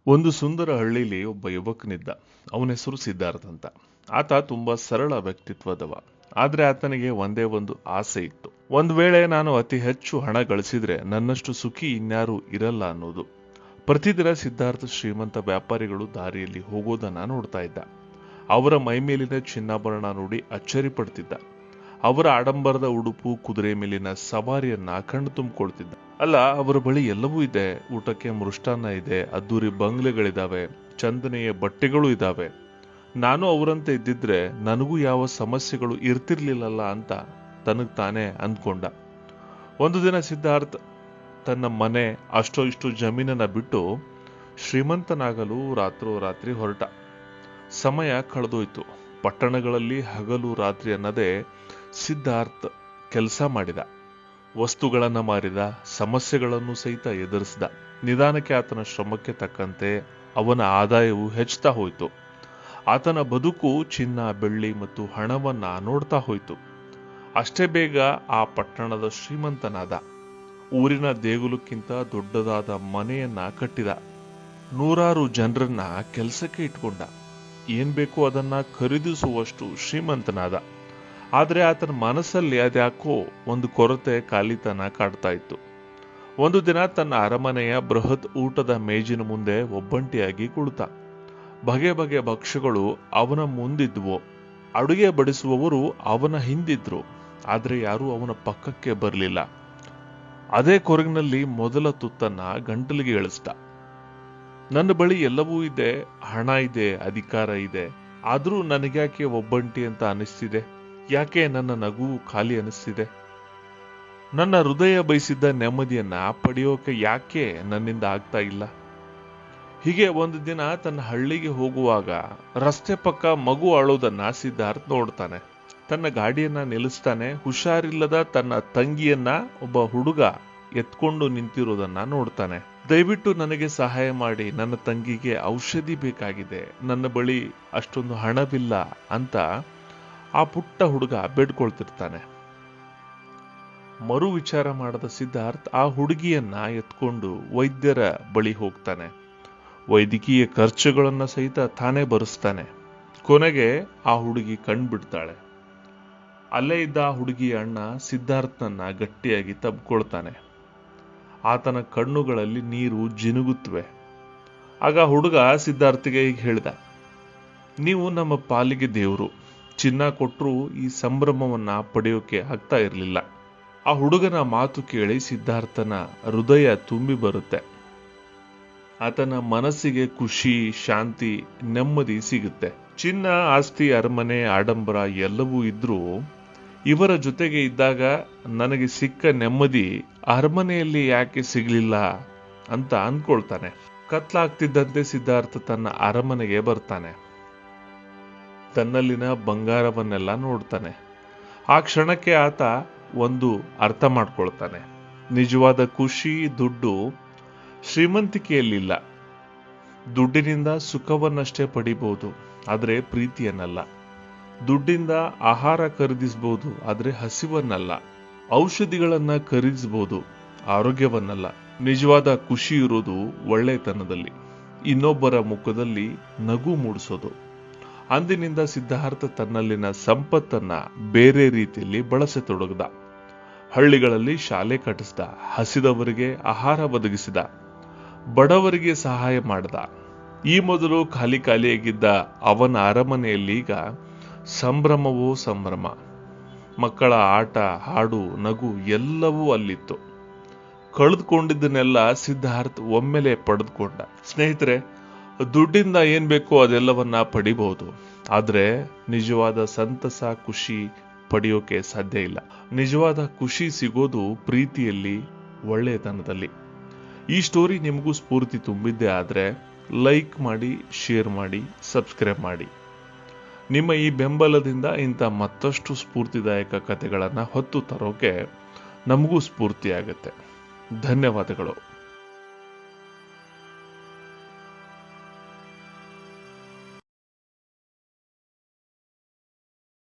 ಒಂದು ಸುಂದರ ಹಳ್ಳಿಲಿ ಒಬ್ಬ ಯುವಕನಿದ್ದ. ಅವನ ಹೆಸರು ಸಿದ್ಧಾರ್ಥ ಅಂತ. ಆತ ತುಂಬಾ ಸರಳ ವ್ಯಕ್ತಿತ್ವದವ. ಆದ್ರೆ ಆತನಿಗೆ ಒಂದೇ ಒಂದು ಆಸೆ ಇತ್ತು. ಒಂದ್ ವೇಳೆ ನಾನು ಅತಿ ಹೆಚ್ಚು ಹಣ ಗಳಿಸಿದ್ರೆ ನನ್ನಷ್ಟು ಸುಖಿ ಇನ್ಯಾರೂ ಇರಲ್ಲ ಅನ್ನೋದು. ಪ್ರತಿದಿನ ಸಿದ್ಧಾರ್ಥ ಶ್ರೀಮಂತ ವ್ಯಾಪಾರಿಗಳು ದಾರಿಯಲ್ಲಿ ಹೋಗೋದನ್ನ ನೋಡ್ತಾ ಇದ್ದ. ಅವರ ಮೈಮೇಲಿನ ಚಿನ್ನಾಭರಣ ನೋಡಿ ಅಚ್ಚರಿ ಪಡ್ತಿದ್ದ. ಅವರ ಆಡಂಬರದ ಉಡುಪು, ಕುದುರೆ ಮೇಲಿನ ಸವಾರಿಯನ್ನ ಕಣ್ಣು ತುಂಬಿಕೊಳ್ತಿದ್ದ. ಅಲ್ಲ, ಅವರ ಬಳಿ ಎಲ್ಲವೂ ಇದೆ. ಊಟಕ್ಕೆ ಮೃಷ್ಟಾನ್ನ ಇದೆ, ಅದ್ದೂರಿ ಬಂಗ್ಲೆಗಳಿದಾವೆ, ಚಂದನೆಯ ಬಟ್ಟೆಗಳು ಇದಾವೆ. ನಾನು ಅವರಂತೆ ಇದ್ದಿದ್ರೆ ನನಗೂ ಯಾವ ಸಮಸ್ಯೆಗಳು ಇರ್ತಿರ್ಲಿಲ್ಲಲ್ಲ ಅಂತ ತನಗ್ ತಾನೇ ಅಂದ್ಕೊಂಡ. ಒಂದು ದಿನ ಸಿದ್ಧಾರ್ಥ್ ತನ್ನ ಮನೆ, ಅಷ್ಟೋ ಇಷ್ಟು ಜಮೀನನ್ನ ಬಿಟ್ಟು ಶ್ರೀಮಂತನಾಗಲು ರಾತ್ರೋರಾತ್ರಿ ಹೊರಟ. ಸಮಯ ಕಳೆದೋಯ್ತು. ಪಟ್ಟಣಗಳಲ್ಲಿ ಹಗಲು ರಾತ್ರಿ ಅನ್ನದೇ ಸಿದ್ಧಾರ್ಥ್ ಕೆಲಸ ಮಾಡಿದ. ವಸ್ತುಗಳನ್ನ ಮಾರಿದ, ಸಮಸ್ಯೆಗಳನ್ನು ಸಹಿತ ಎದುರಿಸಿದ. ನಿಧಾನಕ್ಕೆ ಆತನ ಶ್ರಮಕ್ಕೆ ತಕ್ಕಂತೆ ಅವನ ಆದಾಯವು ಹೆಚ್ಚುತ್ತಾ ಹೋಯಿತು. ಆತನ ಬದುಕು ಚಿನ್ನ, ಬೆಳ್ಳಿ ಮತ್ತು ಹಣವನ್ನ ನೋಡ್ತಾ ಹೋಯಿತು. ಅಷ್ಟೇ ಬೇಗ ಆ ಪಟ್ಟಣದ ಶ್ರೀಮಂತನಾದ. ಊರಿನ ದೇಗುಲಕ್ಕಿಂತ ದೊಡ್ಡದಾದ ಮನೆಯನ್ನ ಕಟ್ಟಿದ. ನೂರಾರು ಜನರನ್ನ ಕೆಲಸಕ್ಕೆ ಇಟ್ಕೊಂಡ. ಏನ್ ಬೇಕೋ ಅದನ್ನ ಖರೀದಿಸುವಷ್ಟು ಶ್ರೀಮಂತನಾದ. ಆದ್ರೆ ಆತನ ಮನಸ್ಸಲ್ಲಿ ಅದ್ಯಾಕೋ ಒಂದು ಕೊರತೆ, ಖಾಲಿತನ ಕಾಡ್ತಾ ಇತ್ತು. ಒಂದು ದಿನ ತನ್ನ ಅರಮನೆಯ ಬೃಹತ್ ಊಟದ ಮೇಜಿನ ಮುಂದೆ ಒಬ್ಬಂಟಿಯಾಗಿ ಕುಳಿತ. ಬಗೆ ಬಗೆಯ ಭಕ್ಷ್ಯಗಳು ಅವನ ಮುಂದಿದ್ವು. ಅಡುಗೆ ಬಡಿಸುವವರು ಅವನ ಹಿಂದಿದ್ರು. ಆದ್ರೆ ಯಾರೂ ಅವನ ಪಕ್ಕಕ್ಕೆ ಬರಲಿಲ್ಲ. ಅದೇ ಕೊರಗಿನಲ್ಲಿ ಮೊದಲ ತುತ್ತನ್ನ ಗಂಟಲಿಗೆ ಇಳಿಸ್ದ. ನನ್ನ ಬಳಿ ಎಲ್ಲವೂ ಇದೆ, ಹಣ ಇದೆ, ಅಧಿಕಾರ ಇದೆ. ಆದ್ರೂ ನನಗ್ಯಾಕೆ ಒಬ್ಬಂಟಿ ಅಂತ ಅನಿಸ್ತಿದೆ? ಯಾಕೆ ನನ್ನ ನಗು ಖಾಲಿ ಅನಿಸ್ತಿದೆ? ನನ್ನ ಹೃದಯ ಬಯಸಿದ್ದ ನೆಮ್ಮದಿಯನ್ನ ಪಡೆಯೋಕೆ ಯಾಕೆ ನನ್ನಿಂದ ಆಗ್ತಾ ಇಲ್ಲ? ಹೀಗೆ ಒಂದು ದಿನ ತನ್ನ ಹಳ್ಳಿಗೆ ಹೋಗುವಾಗ ರಸ್ತೆ ಪಕ್ಕ ಮಗು ಅಳೋದನ್ನ ಸಿದ್ಧಾರ್ಥ್ ನೋಡ್ತಾನೆ. ತನ್ನ ಗಾಡಿಯನ್ನ ನಿಲ್ಲಿಸ್ತಾನೆ. ಹುಷಾರಿಲ್ಲದ ತನ್ನ ತಂಗಿಯನ್ನ ಒಬ್ಬ ಹುಡುಗ ಎತ್ಕೊಂಡು ನಿಂತಿರೋದನ್ನ ನೋಡ್ತಾನೆ. ದಯವಿಟ್ಟು ನನಗೆ ಸಹಾಯ ಮಾಡಿ, ನನ್ನ ತಂಗಿಗೆ ಔಷಧಿ ಬೇಕಾಗಿದೆ, ನನ್ನ ಬಳಿ ಅಷ್ಟೊಂದು ಹಣವಿಲ್ಲ ಅಂತ ಆ ಪುಟ್ಟ ಹುಡುಗ ಬೇಡ್ಕೊಳ್ತಿರ್ತಾನೆ. ಮರು ವಿಚಾರ ಮಾಡದ ಸಿದ್ಧಾರ್ಥ್ ಆ ಹುಡುಗಿಯನ್ನ ಎತ್ಕೊಂಡು ವೈದ್ಯರ ಬಳಿ ಹೋಗ್ತಾನೆ. ವೈದ್ಯಕೀಯ ಖರ್ಚುಗಳನ್ನ ಸಹಿತ ತಾನೇ ಭರಿಸ್ತಾನೆ. ಕೊನೆಗೆ ಆ ಹುಡುಗಿ ಕಣ್ಬಿಡ್ತಾಳೆ. ಅಲ್ಲೇ ಇದ್ದ ಆ ಹುಡುಗಿಯ ಅಣ್ಣ ಸಿದ್ಧಾರ್ಥನನ್ನ ಗಟ್ಟಿಯಾಗಿ ತಬ್ಕೊಳ್ತಾನೆ. ಆತನ ಕಣ್ಣುಗಳಲ್ಲಿ ನೀರು ಜಿನುಗುತ್ತವೆ. ಆಗ ಹುಡುಗ ಸಿದ್ಧಾರ್ಥಿಗೆ ಹೀಗೆ ಹೇಳಿದ, ನೀವು ನಮ್ಮ ಪಾಲಿಗೆ ದೇವರು. ಚಿನ್ನ ಕೊಟ್ಟರು ಈ ಸಂಭ್ರಮವನ್ನ ಪಡೆಯೋಕೆ ಆಗ್ತಾ ಇರಲಿಲ್ಲ. ಆ ಹುಡುಗನ ಮಾತು ಕೇಳಿ ಸಿದ್ಧಾರ್ಥನ ಹೃದಯ ತುಂಬಿ ಬರುತ್ತೆ. ಆತನ ಮನಸ್ಸಿಗೆ ಖುಷಿ, ಶಾಂತಿ, ನೆಮ್ಮದಿ ಸಿಗುತ್ತೆ. ಚಿನ್ನ, ಆಸ್ತಿ, ಅರಮನೆ, ಆಡಂಬರ ಎಲ್ಲವೂ ಇದ್ರೂ ಇವರ ಜೊತೆಗೆ ಇದ್ದಾಗ ನನಗೆ ಸಿಕ್ಕ ನೆಮ್ಮದಿ ಅರಮನೆಯಲ್ಲಿ ಯಾಕೆ ಸಿಗ್ಲಿಲ್ಲ ಅಂತ ಅಂದ್ಕೊಳ್ತಾನೆ. ಕತ್ಲಾಗ್ತಿದ್ದಂತೆ ಸಿದ್ಧಾರ್ಥ ತನ್ನ ಅರಮನೆಗೆ ಬರ್ತಾನೆ. ತನ್ನಲ್ಲಿನ ಬಂಗಾರವನ್ನೆಲ್ಲ ನೋಡ್ತಾನೆ. ಆ ಕ್ಷಣಕ್ಕೆ ಆತ ಒಂದು ಅರ್ಥ ಮಾಡ್ಕೊಳ್ತಾನೆ. ನಿಜವಾದ ಖುಷಿ, ದುಡ್ಡು, ಶ್ರೀಮಂತಿಕೆಯಲ್ಲಿಲ್ಲ. ದುಡ್ಡಿನಿಂದ ಸುಖವನ್ನಷ್ಟೇ ಪಡಿಬಹುದು, ಆದ್ರೆ ಪ್ರೀತಿಯನ್ನಲ್ಲ. ದುಡ್ಡಿಂದ ಆಹಾರ ಖರೀದಿಸಬಹುದು, ಆದ್ರೆ ಹಸಿವನ್ನಲ್ಲ. ಔಷಧಿಗಳನ್ನ ಖರೀದಿಸಬಹುದು, ಆರೋಗ್ಯವನ್ನಲ್ಲ. ನಿಜವಾದ ಖುಷಿ ಇರೋದು ಒಳ್ಳೆತನದಲ್ಲಿ, ಇನ್ನೊಬ್ಬರ ಮುಖದಲ್ಲಿ ನಗು ಮೂಡಿಸೋದು. ಅಂದಿನಿಂದ ಸಿದ್ಧಾರ್ಥ ತನ್ನಲ್ಲಿನ ಸಂಪತ್ತನ್ನ ಬೇರೆ ರೀತಿಯಲ್ಲಿ ಬಳಸತೊಡಗಿದ. ಹಳ್ಳಿಗಳಲ್ಲಿ ಶಾಲೆ ಕಟ್ಟಿಸಿದ, ಹಸಿದವರಿಗೆ ಆಹಾರ ಒದಗಿಸಿದ, ಬಡವರಿಗೆ ಸಹಾಯ ಮಾಡಿದ. ಈ ಮೊದಲು ಖಾಲಿ ಖಾಲಿಯಾಗಿದ್ದ ಅವನ ಅರಮನೆಯಲ್ಲಿ ಈಗ ಸಂಭ್ರಮವೋ ಸಂಭ್ರಮ. ಮಕ್ಕಳ ಆಟ, ಹಾಡು, ನಗು ಎಲ್ಲವೂ ಅಲ್ಲಿತ್ತು. ಕಳೆದುಕೊಂಡಿದ್ದನ್ನೆಲ್ಲ ಸಿದ್ಧಾರ್ಥ್ ಒಮ್ಮೆಲೆ ಪಡೆದುಕೊಂಡ. ಸ್ನೇಹಿತರೆ, ದುಡ್ಡಿಂದ ಏನ್ ಬೇಕೋ ಅದೆಲ್ಲವನ್ನ ಪಡಿಬಹುದು, ಆದ್ರೆ ನಿಜವಾದ ಸಂತಸ, ಖುಷಿ ಪಡೆಯೋಕೆ ಸಾಧ್ಯ ಇಲ್ಲ. ನಿಜವಾದ ಖುಷಿ ಸಿಗೋದು ಪ್ರೀತಿಯಲ್ಲಿ, ಒಳ್ಳೆಯತನದಲ್ಲಿ. ಈ ಸ್ಟೋರಿ ನಿಮಗೂ ಸ್ಫೂರ್ತಿ ತುಂಬಿದ್ದೆ ಆದ್ರೆ ಲೈಕ್ ಮಾಡಿ, ಶೇರ್ ಮಾಡಿ, ಸಬ್ಸ್ಕ್ರೈಬ್ ಮಾಡಿ. ನಿಮ್ಮ ಈ ಬೆಂಬಲದಿಂದ ಇಂಥ ಮತ್ತಷ್ಟು ಸ್ಫೂರ್ತಿದಾಯಕ ಕಥೆಗಳನ್ನ ಹೊತ್ತು ತರೋಕೆ ನಮಗೂ ಸ್ಫೂರ್ತಿಯಾಗುತ್ತೆ. ಧನ್ಯವಾದಗಳು.